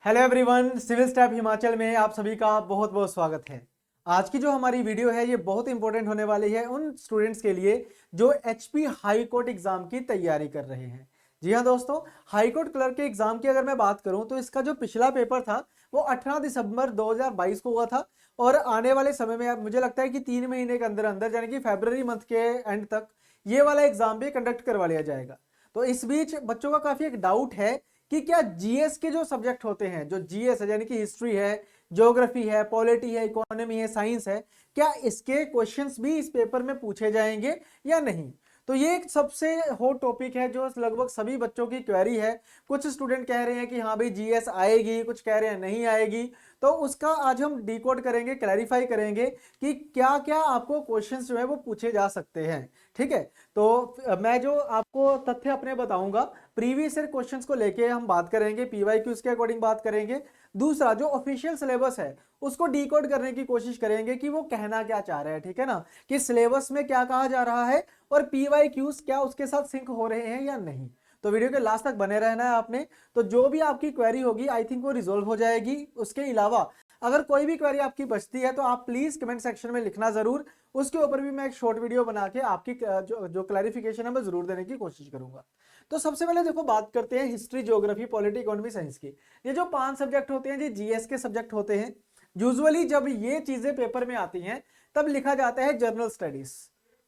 Hello everyone, civil staff Himachal में आप सभी का बहुत बहुत स्वागत है। आज की जो हमारी वीडियो है ये बहुत इंपॉर्टेंट होने वाली है उन स्टूडेंट्स के लिए जो एचपी हाई कोर्ट एग्जाम की तैयारी कर रहे हैं। जी हाँ दोस्तों, हाई कोर्ट क्लर्क के एग्जाम की अगर मैं बात करूं तो इसका जो पिछला पेपर था वो 18 दिसंबर 2022 को हुआ था और आने वाले समय में अब मुझे लगता है कि 3 महीने के अंदर अंदर यानी कि फरवरी मंथ के एंड तक ये वाला एग्जाम भी कंडक्ट करवा लिया जाएगा। तो इस बीच बच्चों का काफी एक डाउट है कि क्या जीएस के जो सब्जेक्ट होते हैं, जो जीएस है यानी कि हिस्ट्री है, ज्योग्राफी है, पॉलिटी है, इकोनॉमी है, साइंस है, क्या इसके क्वेश्चंस भी इस पेपर में पूछे जाएंगे या नहीं। तो ये एक सबसे हॉट टॉपिक है जो लगभग सभी बच्चों की क्वेरी है। कुछ स्टूडेंट कह रहे हैं कि हाँ भाई जीएस आएगी, कुछ कह रहे हैं नहीं आएगी। तो उसका आज हम डिकोड करेंगे, क्लैरिफाई करेंगे कि क्या क्या आपको क्वेश्चंस जो है वो पूछे जा सकते हैं। ठीक है, तो मैं जो आपको तथ्य अपने बताऊंगा, प्रीवियस ईयर क्वेश्चंस को लेके हम बात करेंगे, पीवाईक्यूज के अकॉर्डिंग बात करेंगे। दूसरा जो ऑफिशियल सिलेबस है उसको डिकोड करने की कोशिश करेंगे कि वो कहना क्या चाह रहे हैं। ठीक है ना, कि सिलेबस में क्या कहा जा रहा है और पीवाईक्यूज क्या उसके साथ सिंक हो रहे हैं या नहीं। तो वीडियो के लास्ट तक बने रहना है आपने। तो जो भी आपकी क्वेरी होगी आई थिंक वो रिजोल्व हो जाएगी। उसके अलावा अगर कोई भी क्वेरी आपकी बचती है तो आप प्लीज कमेंट सेक्शन में लिखना जरूर। उसके ऊपर भी मैं एक शॉर्ट वीडियो बना के आपकी जो क्लैरिफिकेशन है मैं जरूर देने की कोशिश करूंगा। तो सबसे पहले देखो बात करते हैं history, geography, polity, economy, science की। ये जो 5 सब्जेक्ट होते हैं ये जीएस के सब्जेक्ट होते हैं। यूजुअली जब ये चीजें पेपर में आती हैं तब लिखा जाता है जनरल स्टडीज।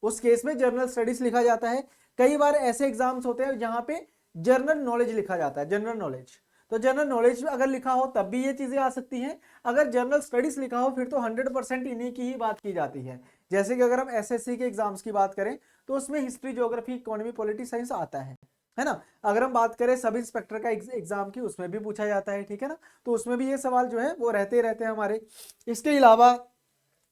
उस केस में जनरल स्टडीज लिखा जाता है। कई बार ऐसे एग्जाम्स होते हैं जहां पे जनरल नॉलेज लिखा जाता है, जनरल नॉलेज। तो जनरल नॉलेज अगर लिखा हो तब भी ये चीजें आ सकती हैं। अगर जनरल स्टडीज लिखा हो फिर तो 100% इन्हीं की ही बात की जाती है। जैसे कि अगर हम एसएससी के एग्जाम्स की बात करें तो उसमें history, geography, economy, polity, science आता है ना। अगर हम बात करें सब इंस्पेक्टर का एग्जाम की, उसमें भी पूछा जाता है। ठीक है ना, तो उसमें भी ये सवाल जो है वो रहते रहते हैं हमारे। इसके अलावा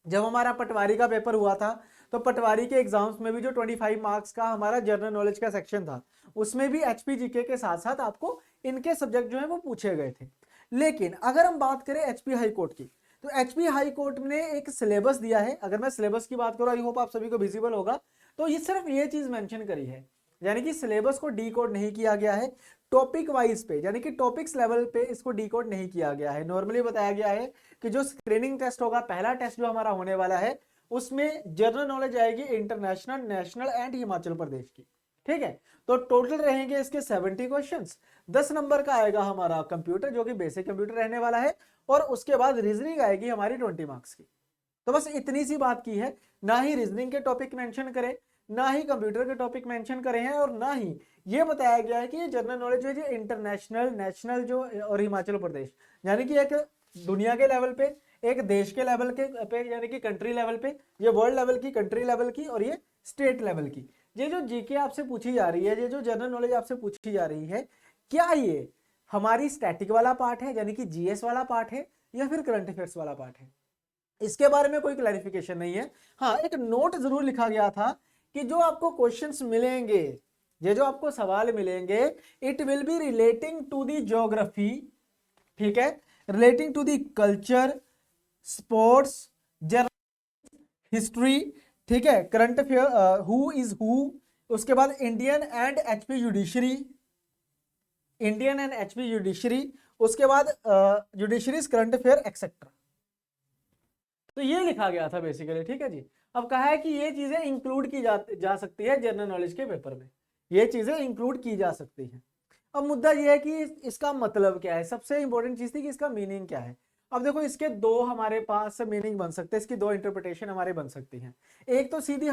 जब हमारा पटवारी का पेपर हुआ था तो पटवारी के एग्जाम्स में भी जो 25 मार्क्स का हमारा जनरल नॉलेज का सेक्शन था उसमें भी एचपीजीके के साथ साथ आपको इनके सब्जेक्ट जो है वो पूछे गए थे। लेकिन अगर हम बात करें एचपी हाई कोर्ट की तो एचपी हाई कोर्ट ने एक सिलेबस दिया है। अगर मैं सिलेबस की बात करूं, आई होप आप सभी को विजिबल होगा, तो ये सिर्फ ये चीज मेंशन करी है, यानी कि सिलेबस को डी कोड नहीं किया गया है। टॉपिक वाइज पे यानी कि टॉपिक्स लेवल पे इसको डी कोड नहीं किया गया है। नॉर्मली बताया गया है कि जो स्क्रीनिंग टेस्ट होगा, पहला टेस्ट जो हमारा होने वाला है उसमें जनरल नॉलेज आएगी international, national and Himachal Pradesh की। ठीक है, तो टोटल रहेंगे इसके 70 क्वेश्चंस। 10 नंबर का आएगा हमारा कंप्यूटर जो कि बेसिक कंप्यूटर रहने वाला है, और उसके बाद रीजनिंग आएगी हमारी 20 मार्क्स की। तो बस इतनी सी बात की है, ना ही रीजनिंग के टॉपिक मेंशन करें, ना ही कंप्यूटर के टॉपिक मेंशन करे हैं, और ना ही ये बताया गया है कि ये जनरल नॉलेज है जो इंटरनेशनल, नेशनल जो और हिमाचल प्रदेश, यानी कि एक दुनिया के लेवल पे, एक देश के लेवल के पे यानी कि कंट्री लेवल पे, ये वर्ल्ड लेवल की, कंट्री लेवल की, और ये स्टेट लेवल की। ये जो जीके आपसे पूछी जा रही है, ये जो जनरल नॉलेज आपसे पूछी जा रही है, क्या ये हमारी स्टैटिक वाला पार्ट है यानी कि जीएस वाला पार्ट है या फिर करंट अफेयर्स वाला पार्ट है, इसके बारे में कोई क्लैरिफिकेशन नहीं है। हाँ, एक नोट जरूर लिखा गया था कि जो आपको क्वेश्चंस मिलेंगे, ये जो आपको सवाल मिलेंगे, it will be relating to the geography, ठीक है, relating to the culture, sports, history, ठीक है, current affair, who is who, उसके बाद Indian and HP judiciary, Indian and HP judiciary, उसके बाद जुडिशरीज करंट अफेयर एक्सेट्रा। तो ये लिखा गया था बेसिकली। ठीक है जी, अब कहा है कि ये चीजें इंक्लूड की जा सकती है जनरल नॉलेज के पेपर में, ये चीजें इंक्लूड की जा सकती हैं। अब मुद्दा ये है कि इसका मतलब क्या है। सबसे इंपॉर्टेंट चीज थी कि इसका मीनिंग क्या है। अब देखो इसके दो हमारे पास मीनिंग बन सकते हैं, इसकी दो इंटरप्रिटेशन हमारे बन सकती हैं। एक तो सीधी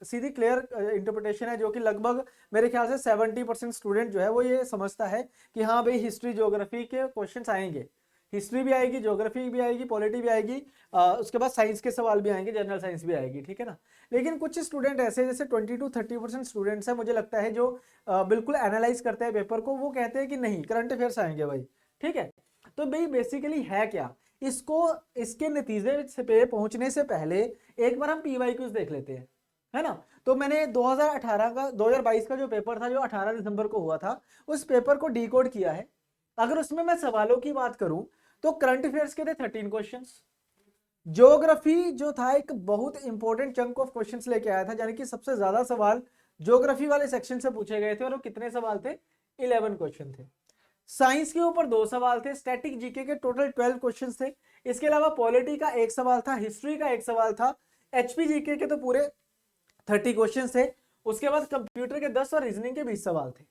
सीधी क्लियर इंटरप्रिटेशन है जो कि लगभग मेरे ख्याल से 70% स्टूडेंट जो है वो ये समझता है कि हाँ भाई हिस्ट्री, ज्योग्राफी के क्वेश्चन आएंगे, हिस्ट्री भी आएगी, ज्योग्राफी भी आएगी, पॉलिटी भी आएगी, उसके बाद साइंस के सवाल भी आएंगे, जनरल साइंस भी आएगी। ठीक है ना, लेकिन कुछ स्टूडेंट ऐसे जैसे 20 to 30% स्टूडेंट्स हैं मुझे लगता है जो बिल्कुल एनालाइज करते हैं पेपर को, वो कहते हैं कि नहीं करंट अफेयर्स आएंगे भाई। ठीक है, तो भाई बेसिकली है क्या, इसको इसके नतीजे पे पहुंचने से पहले एक बार हम पीवाईक्यूज देख लेते हैं, है ना। तो मैंने 2022 का जो पेपर था जो 18 दिसंबर को हुआ था, उस पेपर को डिकोड किया है। अगर उसमें मैं सवालों की बात करूं तो करंट अफेयर्स के थे 13 क्वेश्चंस। ज्योग्राफी जो था एक बहुत इंपॉर्टेंट चंक ऑफ क्वेश्चंस लेके आया था, यानी कि सबसे ज्यादा सवाल ज्योग्राफी वाले सेक्शन से पूछे गए थे, और वो कितने सवाल थे, 11 क्वेश्चन थे। साइंस के ऊपर 2 सवाल थे, स्टैटिक जीके के टोटल 12 क्वेश्चन थे, इसके अलावा पॉलिटी का 1 सवाल था, हिस्ट्री का 1 सवाल था, एचपी जीके के तो पूरे 30 क्वेश्चन थे, उसके बाद कंप्यूटर के 10 और रीजनिंग के 20 सवाल थे।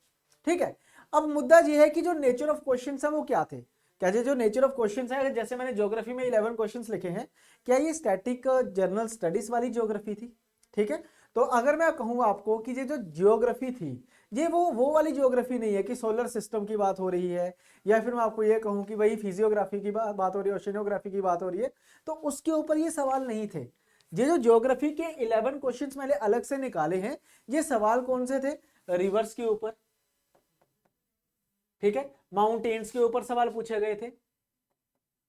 ठीक है, अब मुद्दा ये है कि जो नेचर ऑफ क्वेश्चन है वो क्या थे। क्या जो नेचर ऑफ क्वेश्चन है, जैसे मैंने ज्योग्राफी में 11 क्वेश्चन लिखे हैं, क्या ये स्टैटिक जनरल स्टडीज वाली ज्योग्राफी थी। ठीक है, तो अगर मैं कहूँ आपको कि ये जो ज्योग्राफी थी, ये वो वाली ज्योग्राफी नहीं है कि सोलर सिस्टम की बात हो रही है, या फिर मैं आपको ये कहूँ कि भाई फिजियोग्राफी की बात हो रही है, ओशिनोग्राफी की बात हो रही है, तो उसके ऊपर ये सवाल नहीं थे। ये जो ज्योग्राफी के 11 क्वेश्चंस मैंने अलग से निकाले हैं, ये सवाल कौन से थे, रिवर्स के ऊपर, ठीक है, माउंटेन्स के ऊपर सवाल पूछे गए थे।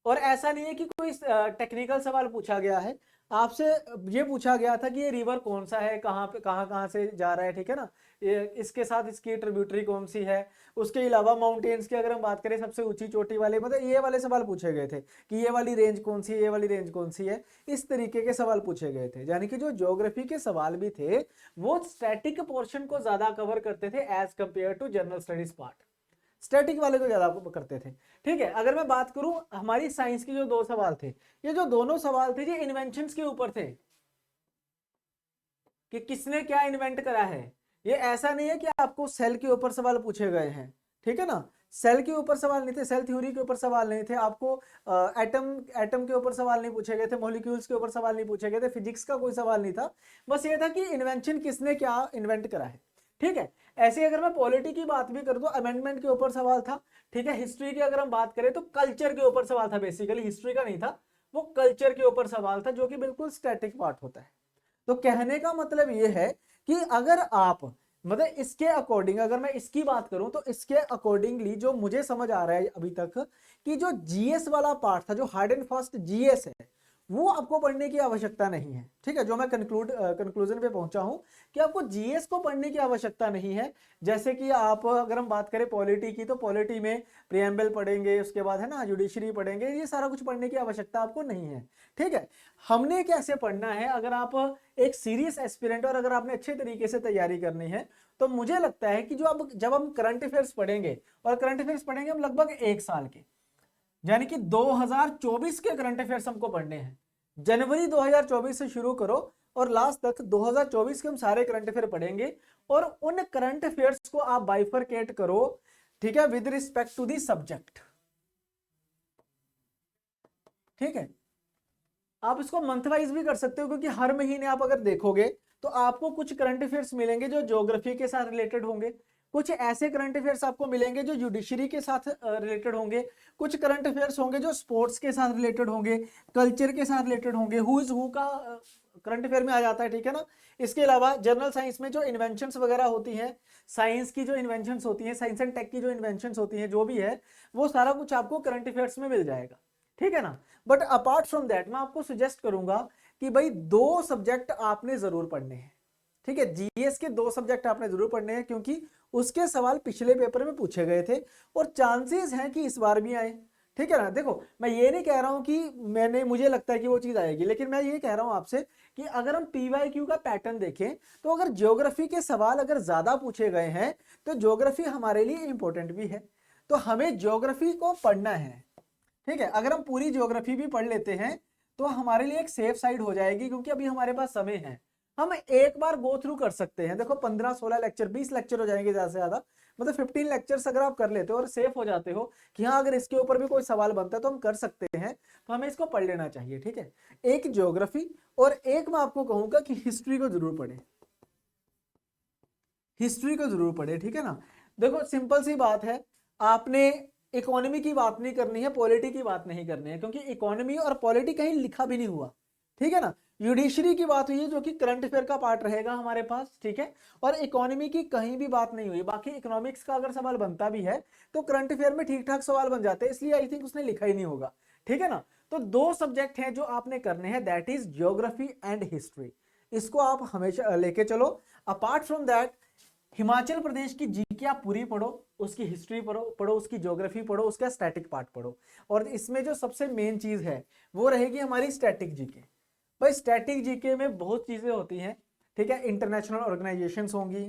और ऐसा नहीं है कि कोई टेक्निकल सवाल पूछा गया है, आपसे ये पूछा गया था कि ये रिवर कौन सा है, कहाँ पे कहाँ से जा रहा है, ठीक है ना, ये इसके साथ इसकी ट्रिब्यूटरी कौन सी है। उसके अलावा माउंटेन्स की अगर हम बात करें, सबसे ऊंची चोटी वाले, मतलब ये वाले सवाल पूछे गए थे कि ये वाली रेंज कौन सी है, ये वाली रेंज कौन सी है, इस तरीके के सवाल पूछे गए थे। यानी कि जो ज्योग्राफी के सवाल भी थे वो स्टैटिक पोर्शन को ज्यादा कवर करते थे as compare to general studies part, static वाले को ज्यादा करते थे। ठीक है, अगर मैं बात करूं हमारी साइंस के जो 2 सवाल थे, ये जो दोनों सवाल थे ये इन्वेंशंस के ऊपर थे, कि किसने क्या इन्वेंट करा है। ये ऐसा नहीं है कि आपको सेल के ऊपर सवाल पूछे गए हैं, ठीक है ना, सेल के ऊपर सवाल नहीं थे, सेल थ्योरी के ऊपर सवाल नहीं थे, आपको एटम के ऊपर सवाल नहीं पूछे गए थे, मॉलिक्यूल्स के ऊपर सवाल नहीं पूछे गए थे, फिजिक्स का कोई सवाल नहीं था, बस ये था कि इन्वेंशन किसने क्या इन्वेंट करा है। ठीक है, ऐसे अगर मैं पॉलिटी की बात भी कर दूं, अमेंडमेंट के ऊपर सवाल था। ठीक है, हिस्ट्री की अगर हम बात करें तो कल्चर के ऊपर सवाल था, बेसिकली हिस्ट्री का नहीं था, वो कल्चर के ऊपर सवाल था, जो कि बिल्कुल स्टैटिक पार्ट होता है। तो कहने का मतलब ये है कि अगर आप मतलब इसके अकॉर्डिंग, अगर मैं इसकी बात करूं तो इसके अकॉर्डिंगली जो मुझे समझ आ रहा है अभी तक, कि जो जीएस वाला पार्ट था, जो हार्ड एंड फास्ट जीएस है, वो आपको पढ़ने की आवश्यकता नहीं है। ठीक है, जो मैं कंक्लूजन पे पहुंचा हूं कि आपको जीएस को पढ़ने की आवश्यकता नहीं है। जैसे कि आप अगर हम बात करें पॉलिटी की, तो पॉलिटी में प्रियम्बल पढ़ेंगे, उसके बाद है ना जुडिशरी पढ़ेंगे, ये सारा कुछ पढ़ने की आवश्यकता आपको नहीं है। ठीक है, हमने कैसे पढ़ना है, अगर आप एक सीरियस एस्पिरेंट और अगर आपने अच्छे तरीके से तैयारी करनी है, तो मुझे लगता है कि जो अब जब हम करंट अफेयर्स पढ़ेंगे, और करंट अफेयर्स पढ़ेंगे हम लगभग 1 साल के, यानी कि 2024 के करंट अफेयर्स हमको पढ़ने हैं। जनवरी 2024 से शुरू करो और लास्ट तक 2024 के हम सारे करंट अफेयर पढ़ेंगे, और उन करंट अफेयर्स को आप बाइफरकेट करो, ठीक है, with respect to the subject. ठीक है, आप इसको मंथ वाइज भी कर सकते हो, क्योंकि हर महीने आप अगर देखोगे तो आपको कुछ करंट अफेयर्स मिलेंगे जो ज्योग्राफी के साथ रिलेटेड होंगे, कुछ ऐसे करंट अफेयर्स आपको मिलेंगे जो जुडिशरी के साथ रिलेटेड होंगे, कुछ करंट अफेयर्स होंगे जो स्पोर्ट्स के साथ रिलेटेड होंगे, कल्चर के साथ रिलेटेड होंगे, हु इज हु का करंट अफेयर में आ जाता है। ठीक है ना, इसके अलावा जनरल साइंस में जो इन्वेंशंस वगैरह होती हैं, साइंस की जो इन्वेंशंस होती हैं, साइंस एंड टेक की जो इन्वेंशंस होती हैं, जो भी है वो सारा कुछ आपको करंट अफेयर्स में मिल जाएगा। ठीक है ना, बट अपार्ट फ्रॉम दैट मैं आपको सजेस्ट करूंगा कि भाई 2 सब्जेक्ट आपने जरूर पढ़ने हैं। ठीक है, जीएस के 2 सब्जेक्ट आपने जरूर पढ़ने हैं, क्योंकि उसके सवाल पिछले पेपर में पूछे गए थे और चांसेस हैं कि इस बार भी आए। ठीक है ना, देखो मैं ये नहीं कह रहा हूं कि मुझे लगता है कि वो चीज आएगी, लेकिन मैं ये कह रहा हूं आपसे कि अगर हम पीवाईक्यू का पैटर्न देखें, तो अगर ज्योग्राफी के सवाल अगर ज्यादा पूछे गए हैं, तो ज्योग्राफी हमारे लिए इंपॉर्टेंट भी है, तो हमें ज्योग्राफी को पढ़ना है। ठीक है, अगर हम पूरी ज्योग्राफी भी पढ़ लेते हैं तो हमारे लिए एक सेफ साइड हो जाएगी, क्योंकि अभी हमारे पास समय है, हम एक बार गो थ्रू कर सकते हैं। देखो 15-16 लेक्चर, 20 लेक्चर हो जाएंगे ज्यादा से ज्यादा, मतलब 15 लेक्चर्स अगर आप कर लेते हो और सेफ हो जाते हो कि हाँ अगर इसके ऊपर भी कोई सवाल बनता है तो हम कर सकते हैं, तो हमें इसको पढ़ लेना चाहिए। ठीक है, एक ज्योग्राफी और एक मैं आपको कहूंगा कि हिस्ट्री को जरूर पढ़े, हिस्ट्री को जरूर पढ़े। ठीक है ना, देखो सिंपल सी बात है, आपने इकोनॉमी की बात नहीं करनी है, पॉलिटी की बात नहीं करनी है, क्योंकि इकोनॉमी और पॉलिटी कहीं लिखा भी नहीं हुआ। ठीक है ना, जुडिशरी की बात हुई है जो कि करंट अफेयर का पार्ट रहेगा हमारे पास। ठीक है, और इकोनॉमी की कहीं भी बात नहीं हुई। बाकी इकोनॉमिक्स का अगर सवाल बनता भी है तो करंट अफेयर में ठीक ठाक सवाल बन जाते हैं, इसलिए आई थिंक उसने लिखा ही नहीं होगा। ठीक है ना, तो 2 सब्जेक्ट हैं जो आपने करने हैं, that is geography and history, इसको आप हमेशा लेके चलो। Apart from that Himachal Pradesh की जीके आप पूरी पढ़ो, उसकी हिस्ट्री पढ़ो उसकी ज्योग्राफी पढ़ो, उसका स्टैटिक पार्ट पढ़ो, और इसमें जो सबसे मेन चीज है वो रहेगी हमारी स्टैटिक जीके। भाई स्टैटिक जीके में बहुत चीजें होती हैं। ठीक है, इंटरनेशनल ऑर्गेनाइजेशंस होंगी,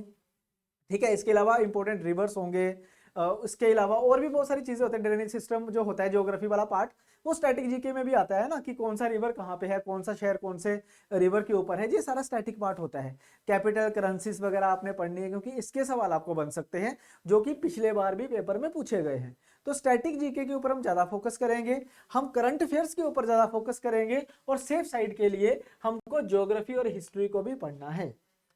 ठीक है, इसके अलावा इंपॉर्टेंट रिवर्स होंगे, उसके अलावा और भी बहुत सारी चीजें होती हैं। ड्रेनेज सिस्टम जो होता है ज्योग्राफी वाला पार्ट, वो स्टैटिक जीके में भी आता है ना, कि कौन सा रिवर कहाँ पे है, कौन सा शहर कौन से रिवर के ऊपर है, ये सारा स्टैटिक पार्ट होता है। कैपिटल करेंसीज वगैरह आपने पढ़नी है, क्योंकि इसके सवाल आपको बन सकते हैं जो कि पिछले बार भी पेपर में पूछे गए हैं। तो स्टैटिक जीके के ऊपर हम ज्यादा फोकस करेंगे, हम करंट अफेयर्स के ऊपर ज्यादा फोकस करेंगे, और सेफ साइड के लिए हमको ज्योग्राफी और हिस्ट्री को भी पढ़ना है।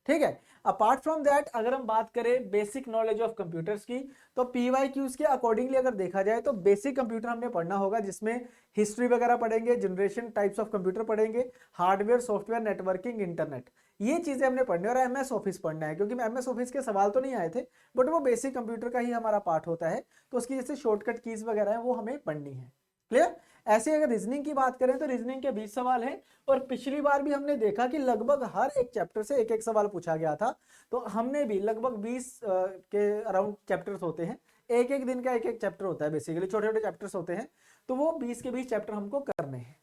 ठीक है। अपार्ट फ्रॉम दैट अगर हम बात करें बेसिक नॉलेज ऑफ कंप्यूटर्स की, तो पीवाईक्यूज के अकॉर्डिंगली अगर देखा जाए तो बेसिक कंप्यूटर हमने पढ़ना होगा, जिसमें हिस्ट्री वगैरह पढ़ेंगे, जनरेशन टाइप्स ऑफ कंप्यूटर पढ़ेंगे, हार्डवेयर सॉफ्टवेयर नेटवर्किंग इंटरनेट, ये चीजें हमने पढ़नी है। और एमएस ऑफिस पढ़ना है, क्योंकि एमएस ऑफिस के सवाल तो नहीं आए थे, बट वो बेसिक कंप्यूटर का ही हमारा पार्ट होता है, तो उसकी जैसे शॉर्टकट कीज वगैरह है वो हमें पढ़नी है। क्लियर। ऐसे अगर रीजनिंग की बात करें तो रीजनिंग के 20 सवाल हैं, और पिछली बार भी हमने देखा कि लगभग हर एक चैप्टर से एक एक सवाल पूछा गया था, तो हमने भी लगभग 20 के अराउंड चैप्टर्स होते हैं, एक एक दिन का एक एक चैप्टर होता है, बेसिकली छोटे छोटे चैप्टर्स होते हैं, तो वो 20 के 20 चैप्टर हमको करने हैं।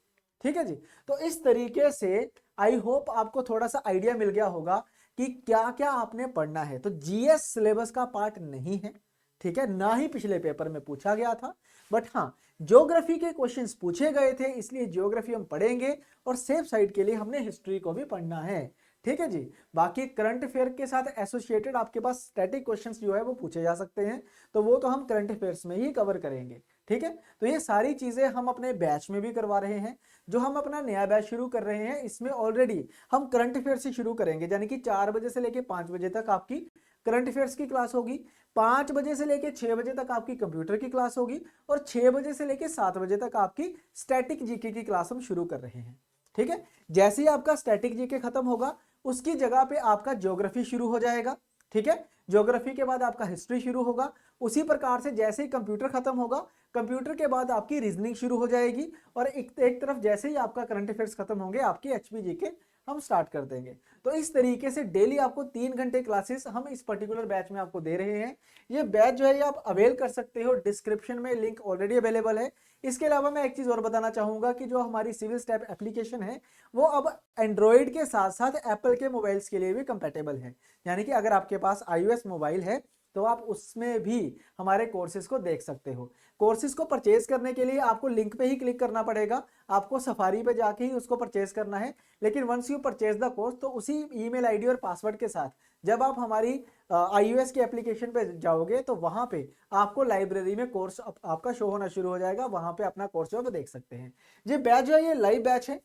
ठीक है जी। तो इस तरीके से आई होप आपको थोड़ा सा आइडिया मिल गया होगा कि क्या क्या आपने पढ़ना है। तो जीएस सिलेबस का पार्ट नहीं है, ठीक है, ना ही पिछले पेपर में पूछा गया था, बट हाँ ज्योग्राफी के क्वेश्चंस पूछे गए थे, इसलिए ज्योग्राफी हम पढ़ेंगे, और सेफ साइड के लिए हमने हिस्ट्री को भी पढ़ना है। ठीक है जी। बाकी करंट अफेयर के साथ एसोसिएटेड आपके पास स्टैटिक क्वेश्चंस जो है वो पूछे जा सकते हैं, तो वो तो हम करंट अफेयर्स में ही कवर करेंगे। ठीक है। तो ये सारी चीजें हम अपने बैच में भी करवा रहे हैं। जो हम अपना नया बैच शुरू कर रहे हैं, इसमें ऑलरेडी हम करंट अफेयर से शुरू करेंगे, यानी कि 4 बजे से लेकर 5 बजे तक आपकी करंट अफेयर्स की क्लास होगी, 5 बजे से लेकर 6 बजे तक आपकी कंप्यूटर की क्लास होगी, और 6 बजे से लेकर 7 बजे तक आपकी स्टैटिक जीके की क्लास हम शुरू कर रहे हैं। ठीक है। जैसे ही आपका स्टैटिक जीके खत्म होगा, उसकी जगह पे आपका ज्योग्राफी शुरू हो जाएगा। ठीक है। ज्योग्राफी के बाद आपका हिस्ट्री शुरू होगा। उसी प्रकार से जैसे ही कंप्यूटर खत्म होगा, कंप्यूटर के बाद आपकी रीजनिंग शुरू हो जाएगी, और एक तरफ जैसे ही आपका करंट अफेयर्स खत्म होंगे, आपकी एचपी जीके हम स्टार्ट कर देंगे। तो इस तरीके से डेली आपको 3 घंटे क्लासेस हम इस पर्टिकुलर बैच में आपको दे रहे हैं। ये बैच जो है ये आप अवेल कर सकते हो, डिस्क्रिप्शन में लिंक ऑलरेडी अवेलेबल है। इसके अलावा मैं एक चीज और बताना चाहूंगा कि जो हमारी सिविल स्टेप एप्लीकेशन है, वो अब एंड्रॉइड के साथ साथ एप्पल के मोबाइल्स के लिए भी कंपेटेबल है, यानी कि अगर आपके पास iOS मोबाइल है तो आप उसमें भी हमारे कोर्सेज को देख सकते हो। कोर्सेज को परचेज करने के लिए आपको लिंक पे ही क्लिक करना पड़ेगा, आपको सफारी पे जाके ही उसको परचेज करना है। लेकिन once you purchase the course, तो उसी ईमेल आईडी और पासवर्ड के साथ जब आप हमारी iOS की एप्लीकेशन पे जाओगे, तो वहां पे आपको लाइब्रेरी में कोर्स आपका शो होना शुरू हो जाएगा, वहां पे अपना कोर्स जो है वो देख सकते हैं। ये बैच जो है ये लाइव बैच है,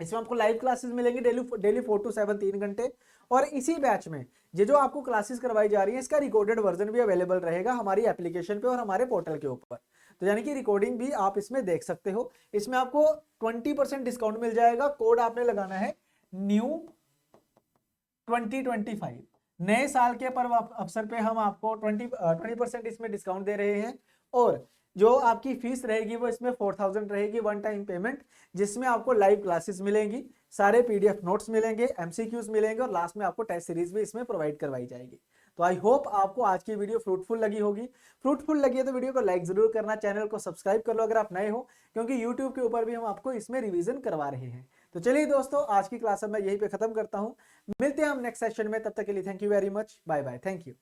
इसमें आपको लाइव क्लासेस मिलेंगी डेली 4 to 7 3 घंटे। और इसी बैच में ये जो आपको क्लासेस करवाई जा रही है, इसका रिकॉर्डेड वर्जन भी अवेलेबल रहेगा हमारी एप्लीकेशन पे और हमारे पोर्टल के ऊपर, तो यानी कि रिकॉर्डिंग भी आप इसमें देख सकते हो। इसमें आपको 20% डिस्काउंट मिल जाएगा। कोड आपने लगाना है न्यू 2025। नए साल के पर्व अवसर पे हम आपको 20% इसमें डिस्काउंट दे रहे हैं। और जो आपकी फीस रहेगी वो इसमें 4000 रहेगी, वन टाइम पेमेंट, जिसमें आपको लाइव क्लासेस मिलेंगी, सारे पीडीएफ नोट्स मिलेंगे, एमसीक्यूज मिलेंगे, और लास्ट में आपको टेस्ट सीरीज भी इसमें प्रोवाइड करवाई जाएगी। तो आई होप आपको आज की वीडियो फ्रूटफुल लगी होगी। फ्रूटफुल लगी है तो वीडियो को लाइक जरूर करना, चैनल को सब्सक्राइब कर लो अगर आप नए हो, क्योंकि यूट्यूब के ऊपर भी हम आपको इसमें रिवीजन करवा रहे हैं। तो चलिए दोस्तों, आज की क्लास मैं यहीं पे खत्म करता हूं। मिलते हैं हम नेक्स्ट सेशन में, तब तक के लिए thank you very much, bye bye, thank you.